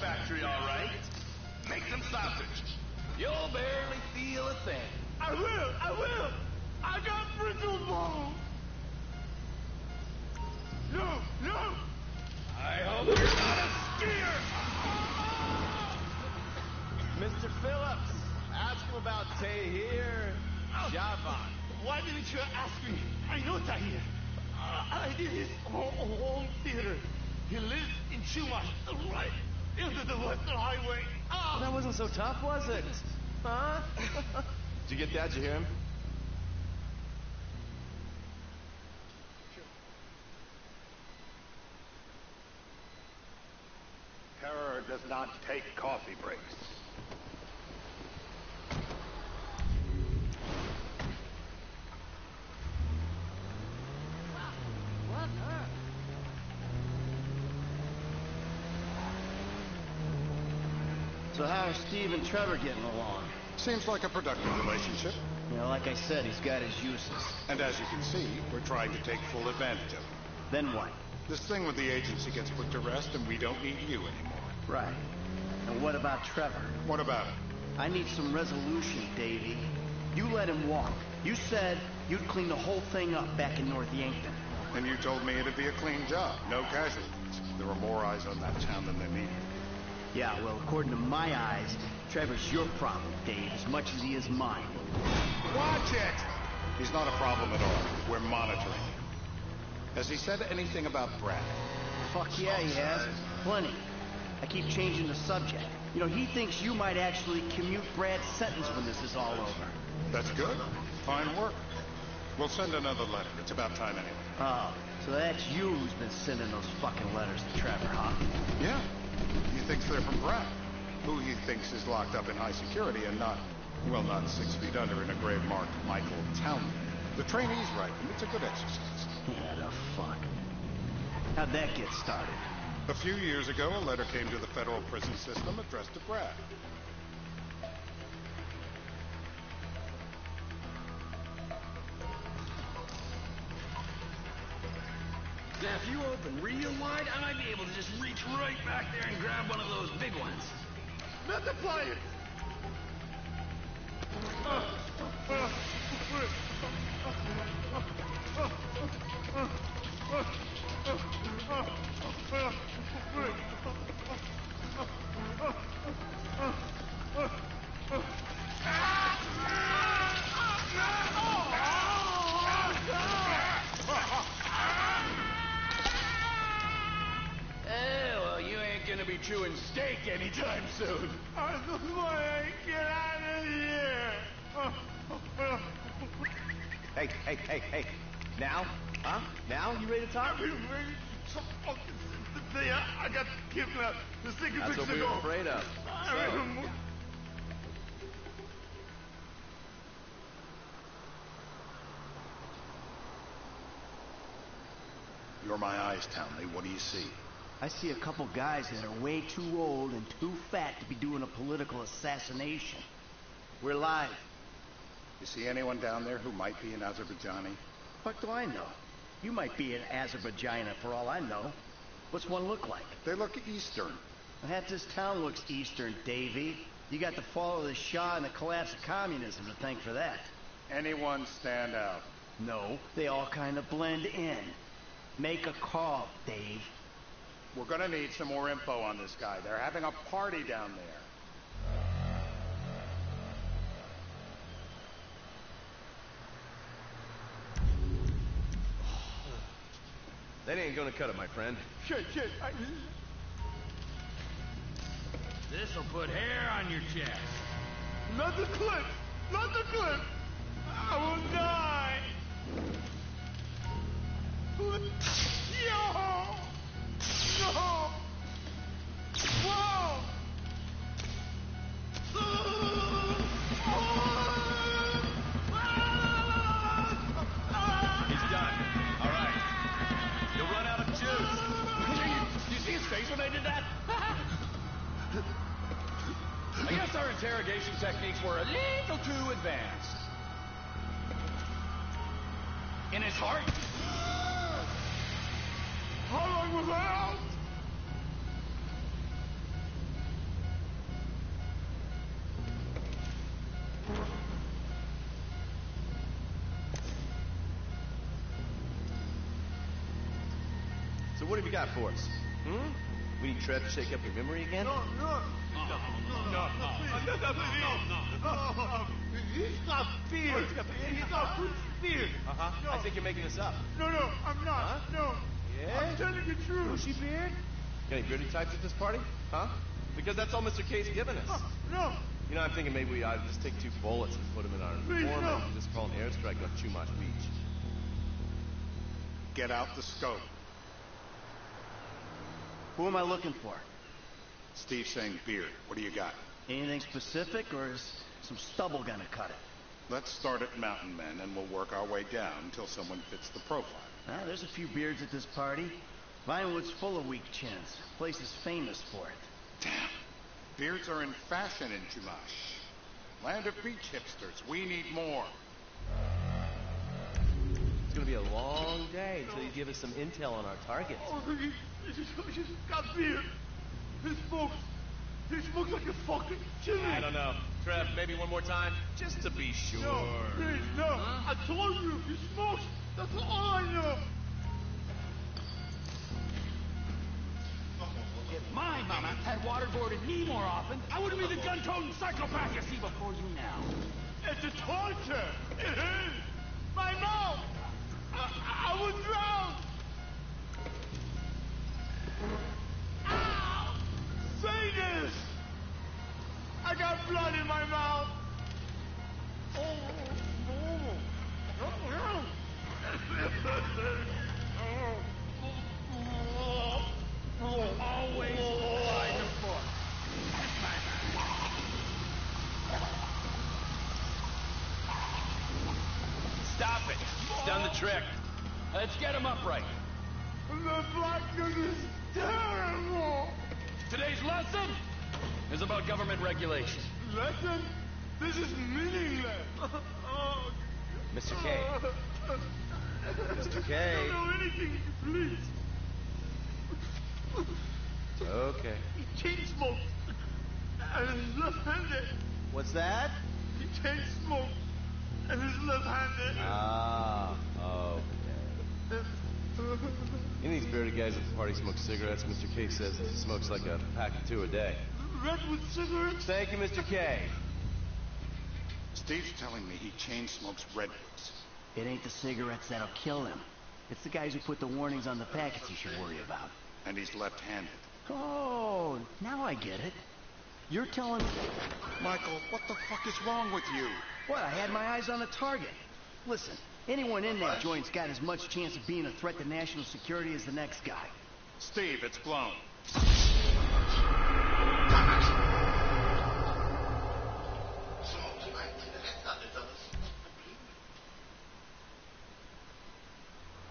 factory, all right. Make some sausage. You'll barely feel a thing. I will. I got brittle bones. No. I hope you're not a skier. Mr. Phillips, ask him about Tahir Javan. Why didn't you ask me? I know Tahir. I did his home theater. He lives in Chumash, right into the Western Highway. That wasn't so tough, was it? Huh? Did you get that? Did you hear him? Terror does not take coffee breaks. So how are Steve and Trevor getting along? Seems like a productive relationship. You know, like I said, he's got his uses. And as you can see, we're trying to take full advantage of it. Then what? This thing with the agency gets put to rest and we don't need you anymore. Right. And what about Trevor? What about it? I need some resolution, Davey. You let him walk. You said you'd clean the whole thing up back in North Yankton. And you told me it'd be a clean job, no casualties. There were more eyes on that town than there needed. Yeah, well, according to my eyes, Trevor's your problem, Dave, as much as he is mine. Watch it! He's not a problem at all. We're monitoring him. Has he said anything about Brad? Fuck yeah, he has. Plenty. I keep changing the subject. You know, he thinks you might actually commute Brad's sentence when this is all over. That's good. Fine work. We'll send another letter. It's about time anyway. Oh, so that's you who's been sending those fucking letters to Trevor, huh? Yeah. He thinks they're from Brad, who he thinks is locked up in high security and not 6 feet under in a grave marked Michael Townley. The trainee's right, and it's a good exercise. Yeah, the fuck. How'd that get started? A few years ago, a letter came to the federal prison system addressed to Brad. Now, if you open real wide, I might be able to just reach right back there and grab one of those big ones. Not the pliers. Well, you ain't gonna be chewing steak anytime soon. I just want to get out of here. Hey. Now? Huh? Now? You ready to talk? I've been waiting so fucking since the day I got kidnapped. The 6 That's weeks what we ago. were afraid of. So, You're my eyes, Townley. What do you see? I see a couple guys that are way too old and too fat to be doing a political assassination. We're live. You see anyone down there who might be an Azerbaijani? Fuck do I know? You might be an Azerbaijana for all I know. What's one look like? They look Eastern. Half this town looks Eastern, Davy. You got the fall of the Shah and the collapse of communism to thank for that. Anyone stand out? No, they all kind of blend in. Make a call, Dave. We're gonna need some more info on this guy. They're having a party down there. that ain't gonna cut it, my friend. Shit. This'll put hair on your chest. Not the clip. I will die. Yo! No! Whoa! He's done. All right. You'll run out of juice. Did you see his face when I did that? I guess our interrogation techniques were a little too advanced. In his heart? How long was I out? what have you got for us? We need Trev to shake up your memory again? No. He's got fear. He's got good fear. Uh-huh. I think you're making this up. No, I'm not. Huh? No. Yeah? I'm telling the truth. Bushy beard? Got any beardy types at this party? Huh? Because that's all Mr. K's given us. No. You know, I'm thinking maybe we ought to just take 2 bullets and put them in our uniform no. and just call an airstrike on Chumash Beach. Get out the scope. Who am I looking for? Steve's saying beard. What do you got? Anything specific, or is some stubble gonna cut it? Let's start at Mountain Men, and we'll work our way down until someone fits the profile. There's a few beards at this party. Vinewood's full of weak chins. Place is famous for it. Damn. Beards are in fashion in Chumash. Land of beach hipsters. We need more. It's gonna be a long day until you give us some intel on our targets. He's got beard. He smokes like a fucking chimney. I don't know. Trev, maybe one more time? Just to be sure. No, please, no. I told you, he smokes. That's all I know. If my mama had waterboarded me more often, I wouldn't be the gun-toting psychopath you see before you now. It's a torture. It is. My mouth. I would drown. Ow! Say this. I got blood in my mouth. Always by the book. Stop it. It's done the trick. Let's get him upright. The blackness is terrible. Today's lesson is about government regulation. Lesson? This is meaningless. Mr. K. Mr. K. I don't know anything, please. Okay. He chain smokes. And he's left-handed. What's that? He chain smokes. And he's left-handed. Ah, okay. Any of these bearded guys at the party smoke cigarettes. Mr. K says he smokes like a pack of 2 a day. Redwood cigarettes? Thank you, Mr. K. Steve's telling me he chain smokes redwoods. It ain't the cigarettes that'll kill him. It's the guys who put the warnings on the packets you should worry about. And he's left-handed. Oh, now I get it. You're telling... Michael, what the fuck is wrong with you? What, I had my eyes on a target. Listen, anyone in that joint's got as much chance of being a threat to national security as the next guy. Steve, it's blown.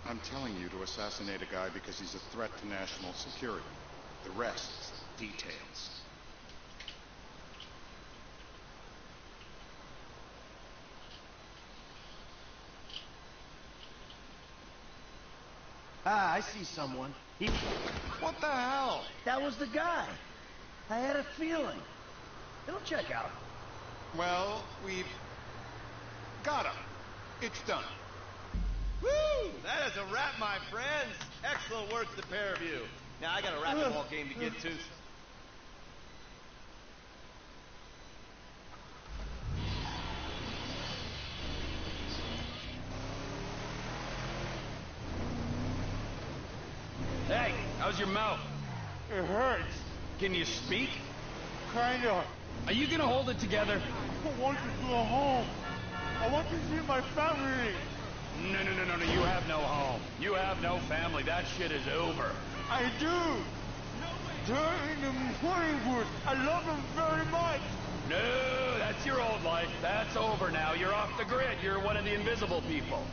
I'm telling you to assassinate a guy because he's a threat to national security. The rest is details. Ah, I see someone. What the hell? That was the guy. I had a feeling. It'll check out. Well, we've got him. It's done. Woo! That is a wrap, my friends. Excellent work, the pair of you. Now, I got a racquetball game to get to. Hey, how's your mouth? It hurts. Can you speak? Kinda. Are you gonna hold it together? I want to go home. I want to see my family. No. You have no home. You have no family. That shit is over. I do. They're in the Morningwood. I love them very much. No, that's your old life. That's over now. You're off the grid. You're one of the invisible people.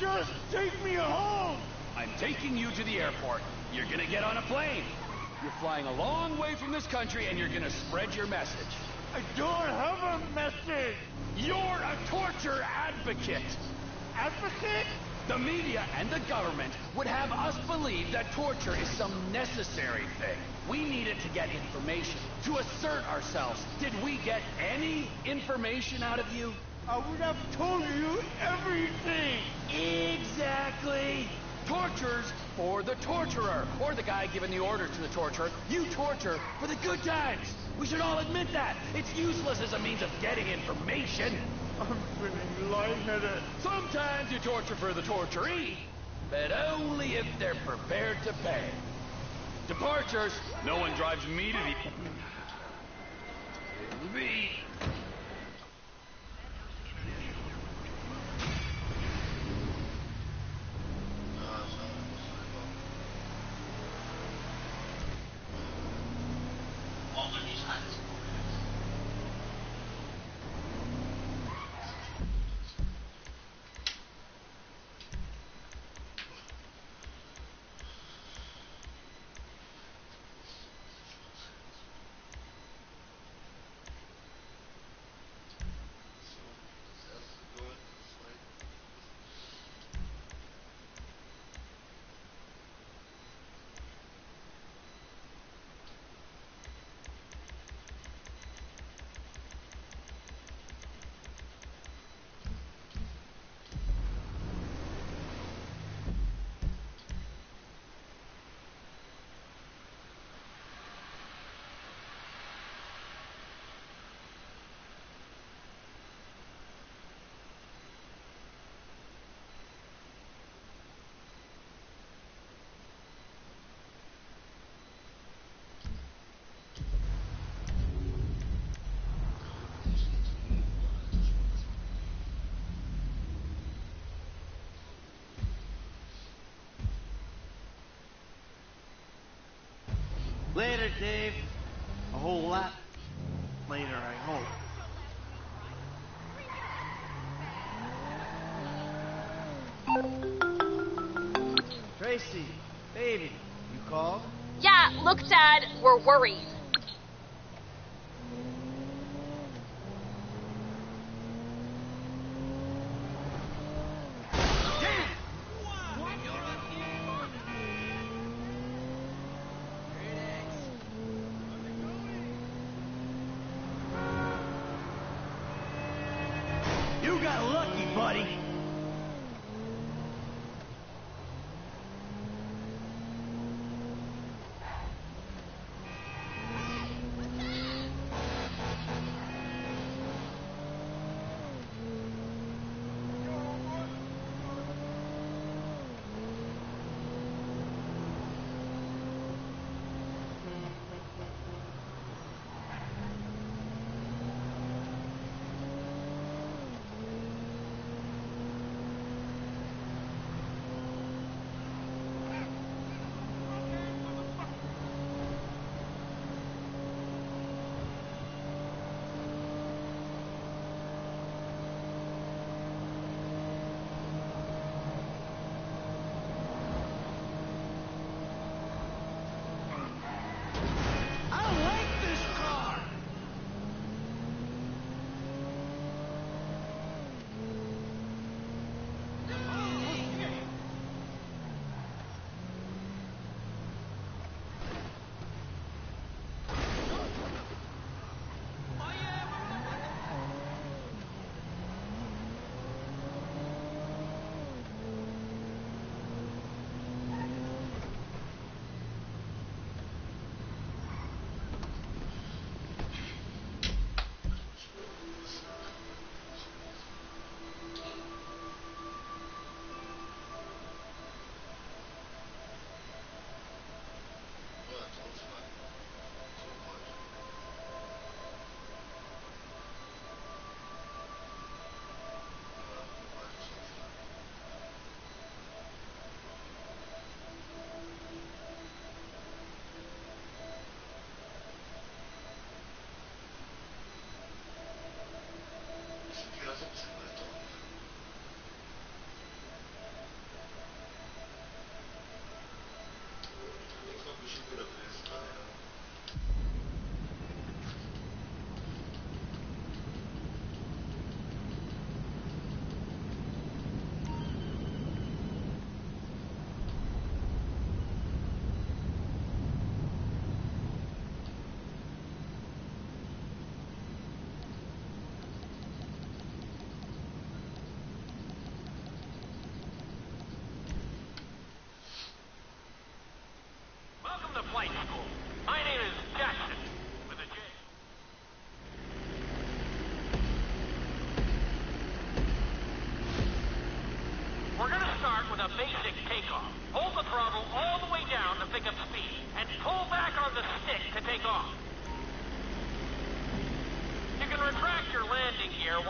Just take me home. I'm taking you to the airport. You're gonna get on a plane. You're flying a long way from this country, and you're gonna spread your message. I don't have a message. You're a torture advocate. Advocate? The media and the government would have us believe that torture is some necessary thing. We needed to get information, to assert ourselves. Did we get any information out of you? I would have told you everything. Exactly. Torture's for the torturer, or the guy giving the orders to the torturer. You torture for the good times. We should all admit that. It's useless as a means of getting information. I'm feeling lightheaded. Sometimes you torture for the torturee, but only if they're prepared to pay. Departures. No one drives me to the... Later, Dave. A whole lot later, I hope. Tracy, baby, you called? Yeah, look, Dad, we're worried. You got lucky, buddy.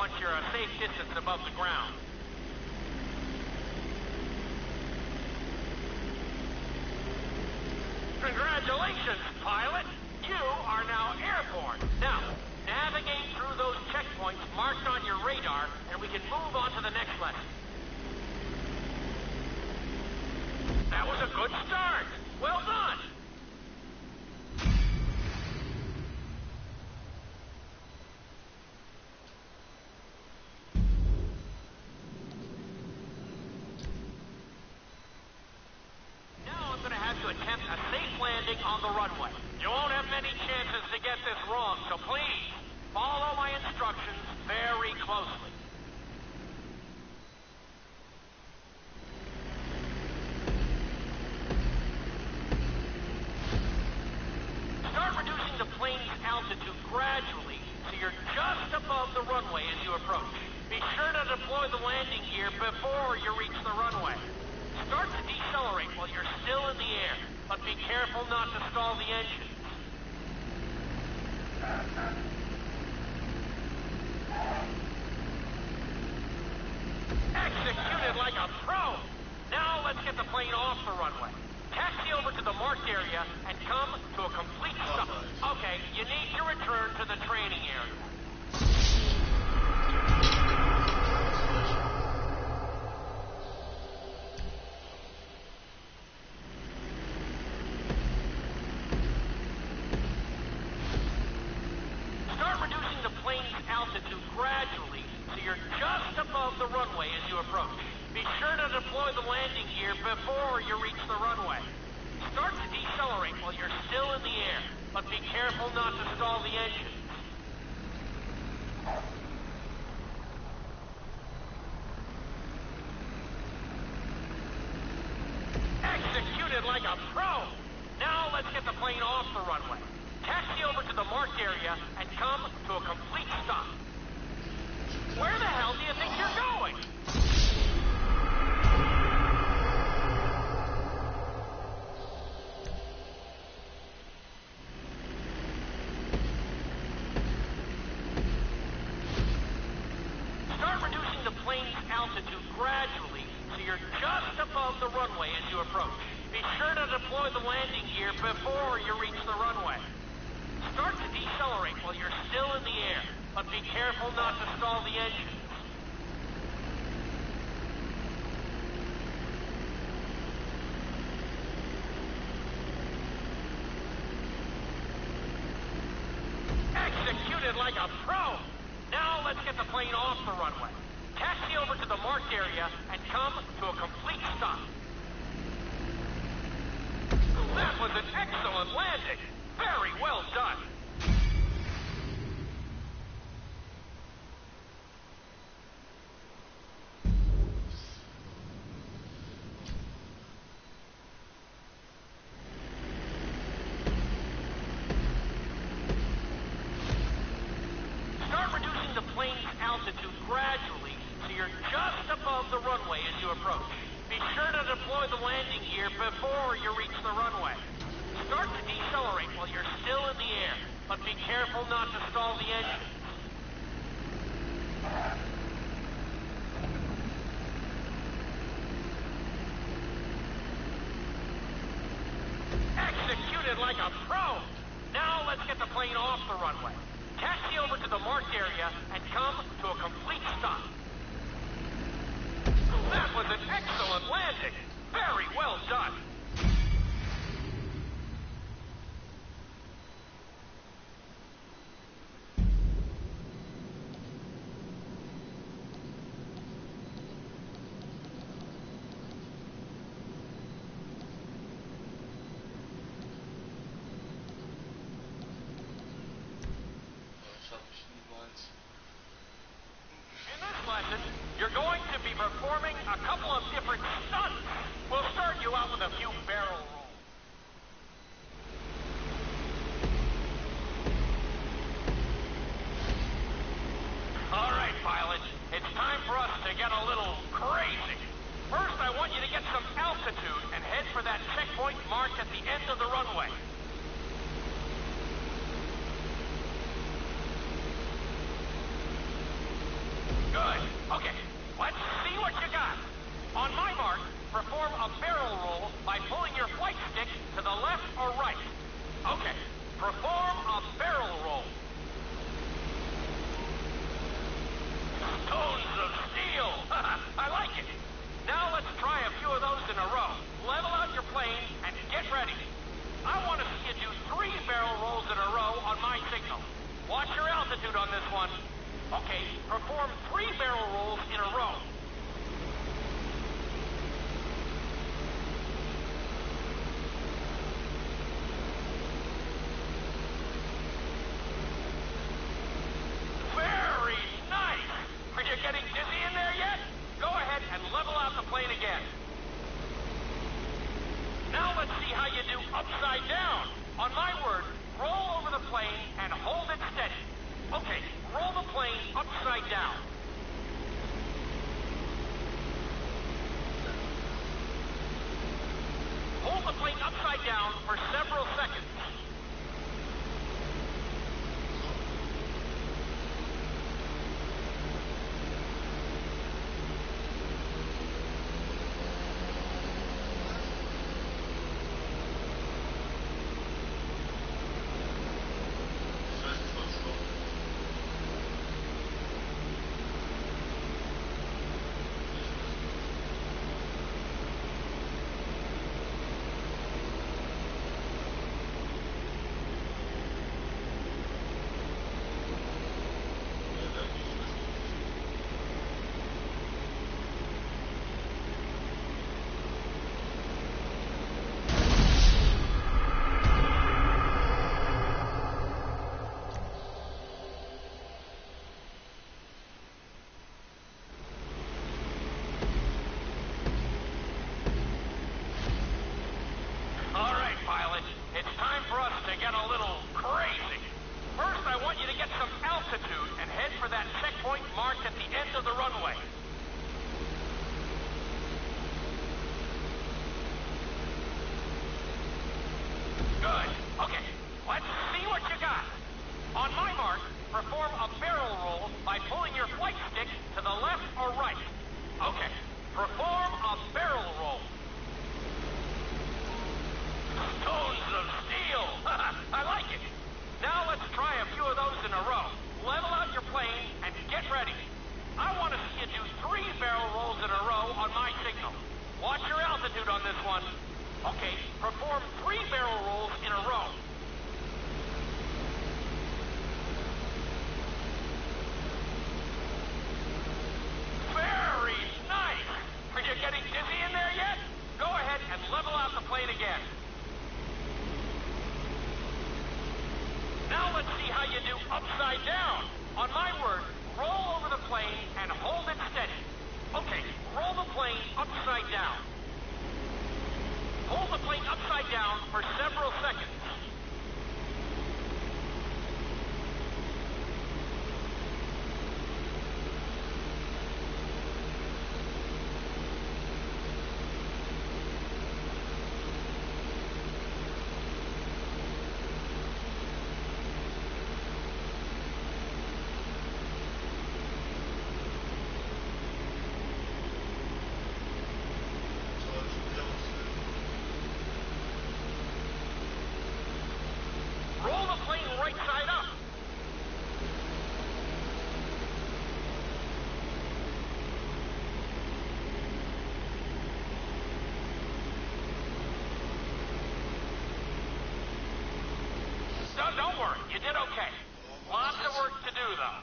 once you're a safe distance above the ground. Congratulations, pilot! You are now airborne. Now, navigate through those checkpoints marked on your radar, and we can move on to the next lesson. That was a good start. Well done. Now I'm going to have to attempt a safe landing on the runway. You won't have many chances to get this wrong, so please follow my instructions very closely. Start reducing the plane's altitude gradually so you're just above the runway as you approach. Be sure to deploy the landing gear before you reach the runway. Start to decelerate while you're still in the air, but be careful not to stall the engines. Executed like a pro! Now let's get the plane off the runway. Taxi over to the marked area and come to a complete stop. Okay, you need to return to the training area. Start reducing the plane's altitude gradually so you're just above the runway as you approach. Be sure to deploy the landing gear before you reach the runway. Start to decelerate while you're still in the air, but be careful not to stall the engines. Executed like a pro! Now let's get the plane off the runway. Taxi over to the marked area and come to a complete stop. Where the hell do you think you're going? Start reducing the plane's altitude gradually so you're just above the runway as you approach. Be sure to deploy the landing gear before you reach the runway. Start to decelerate while you're still in the air, but be careful not to stall the engines. Executed like a pro! Now let's get the plane off the runway. Taxi over to the marked area and come to a complete stop. That was an excellent landing. Very well done. Start reducing the plane's altitude gradually so you're just above the runway as you approach. Be sure to deploy the landing gear before you reach the runway. Start to decelerate while you're still in the air, but be careful not to stall the engines. Executed like a pro! Now let's get the plane off the runway. Taxi over to the marked area and come to a complete stop. That was an excellent landing. Very well done. In this lesson, you're going to be performing a couple of different stunts. We'll start you out with a few barrel rolls. All right, pilot. It's time for us to get a little crazy. First, I want you to get some altitude and head for that checkpoint marked at the end of the runway. altitude on this one. Okay, perform 3 barrel rolls in a row. Very nice! Are you getting dizzy in there yet? Go ahead and level out the plane again. Now let's see how you do upside down. On my word, roll over the plane and hold it steady. Okay, roll the plane upside down. Hold the plane upside down for several seconds. Don't worry, you did okay. Lots of work to do, though.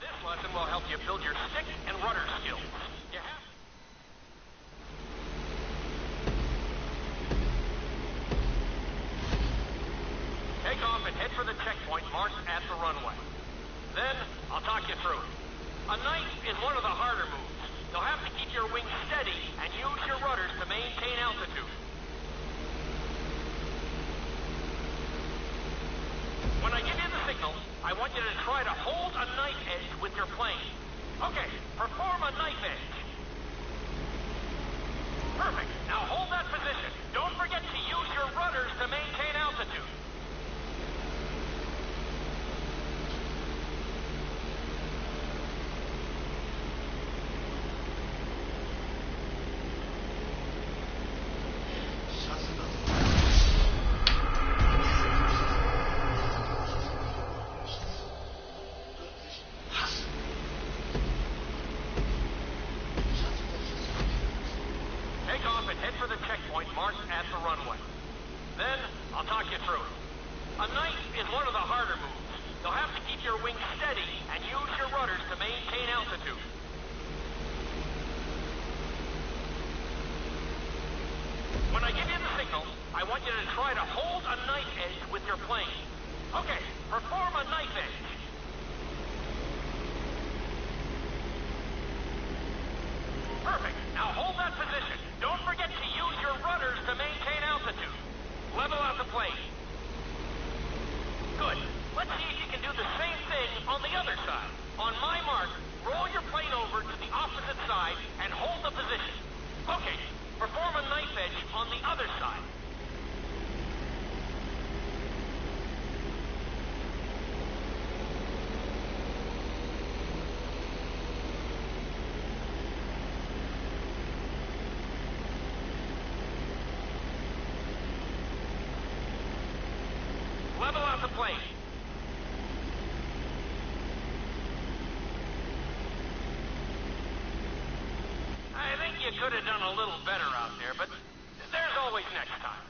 This lesson will help you build your stick and rudder skills. You have take off and head for the checkpoint marked at the runway. Then, I'll talk you through it. A knife is one of the harder moves. You'll have to keep your wings steady and use your rudders to maintain altitude. When I give you the signal, I want you to try to hold a knife edge with your plane. Okay, perform a knife edge. Perfect. Now hold that position. Don't forget to use your rudders to maintain altitude. to hold a knife edge with your plane. Okay, perform a knife edge. Perfect. Now hold that position. Don't forget to use your rudders to maintain altitude. Level out the plane. Good. Let's see if you can do the same thing on the other side. On my mark, roll your plane over to the opposite side and hold the position. Okay, perform a knife edge on the other side. Level out the plane. I think you could have done a little better out there, but there's always next time.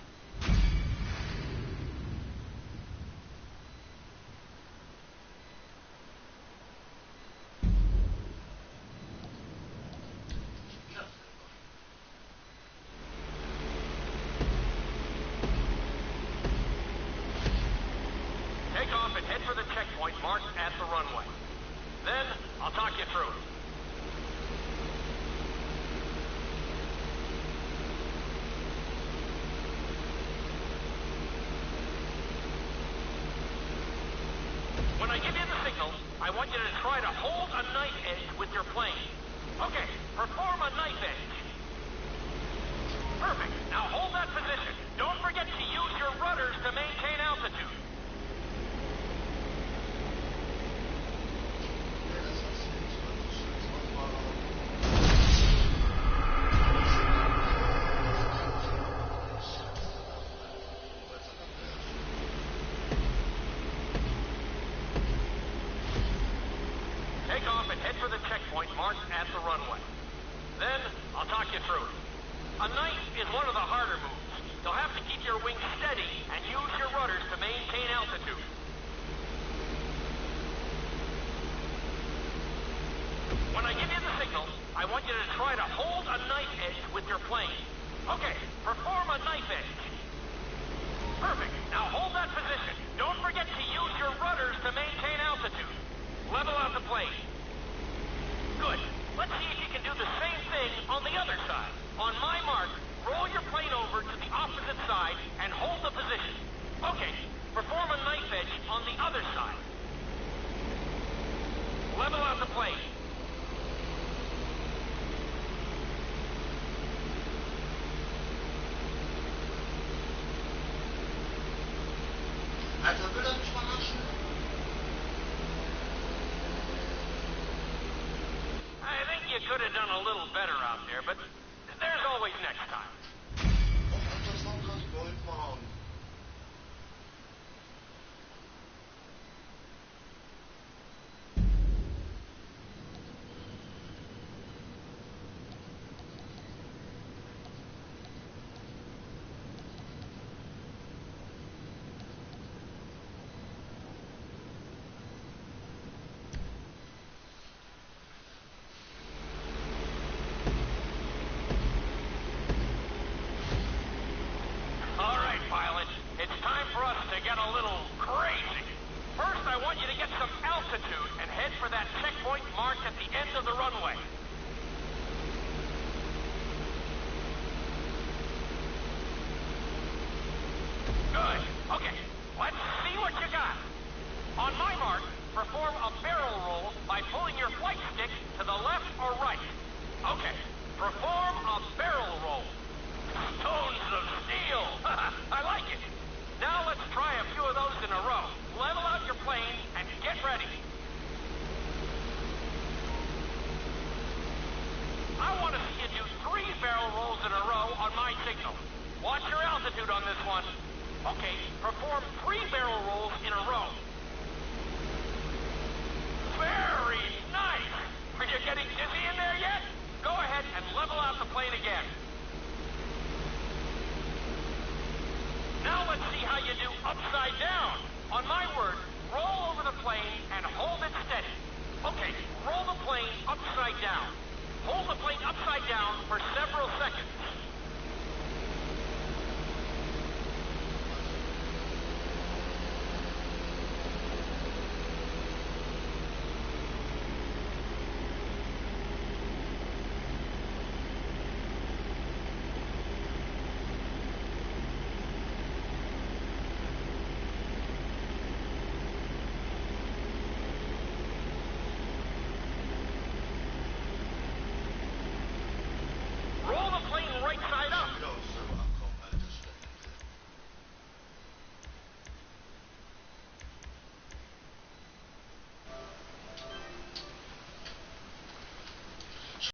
Take off and head for the checkpoint marked at the runway. Then, I'll talk you through it. When I give you the signal, I want you to try to hold a knife edge with your plane. Okay, perform a knife edge. Perfect. Now hold that position. Don't forget to use your rudders to maintain altitude. Take off and head for the checkpoint marked at the runway. Then, I'll talk you through it. A knife is one of the harder moves. You'll have to keep your wings steady and use your rudders to maintain altitude. When I give you the signal, I want you to try to hold a knife edge with your plane. Okay, perform a knife edge. Perfect. Now hold that position. Don't forget to use your rudders to maintain altitude. Level out the plane. Good. Let's see if you can do the same thing on the other side. On my mark, roll your plane over to the opposite side and hold the position. Okay, perform a knife edge on the other side. Level out the plane. I think you could have done a little better out there, but there's always next time. All right, pilot. It's time for us to get a little crazy. First, I want you to get some altitude and head for that checkpoint marked at the end of the runway. Good. Okay, let's see what you got. On my mark, perform a barrel roll by pulling your flight stick to the left or right. Okay, perform a barrel roll. Stones of steel. I like it. Now let's try a few of those in a row. Level out your plane and get ready. I want to see you do 3 barrel rolls in a row on my signal. Watch your altitude on this one. Okay, perform 3 barrel rolls in a row. Very nice. Are you getting dizzy in there yet? Go ahead and level out the plane again. Now let's see how you do upside down. On my word, roll over the plane and hold it steady. Okay, roll the plane upside down. Hold the plane upside down for several seconds.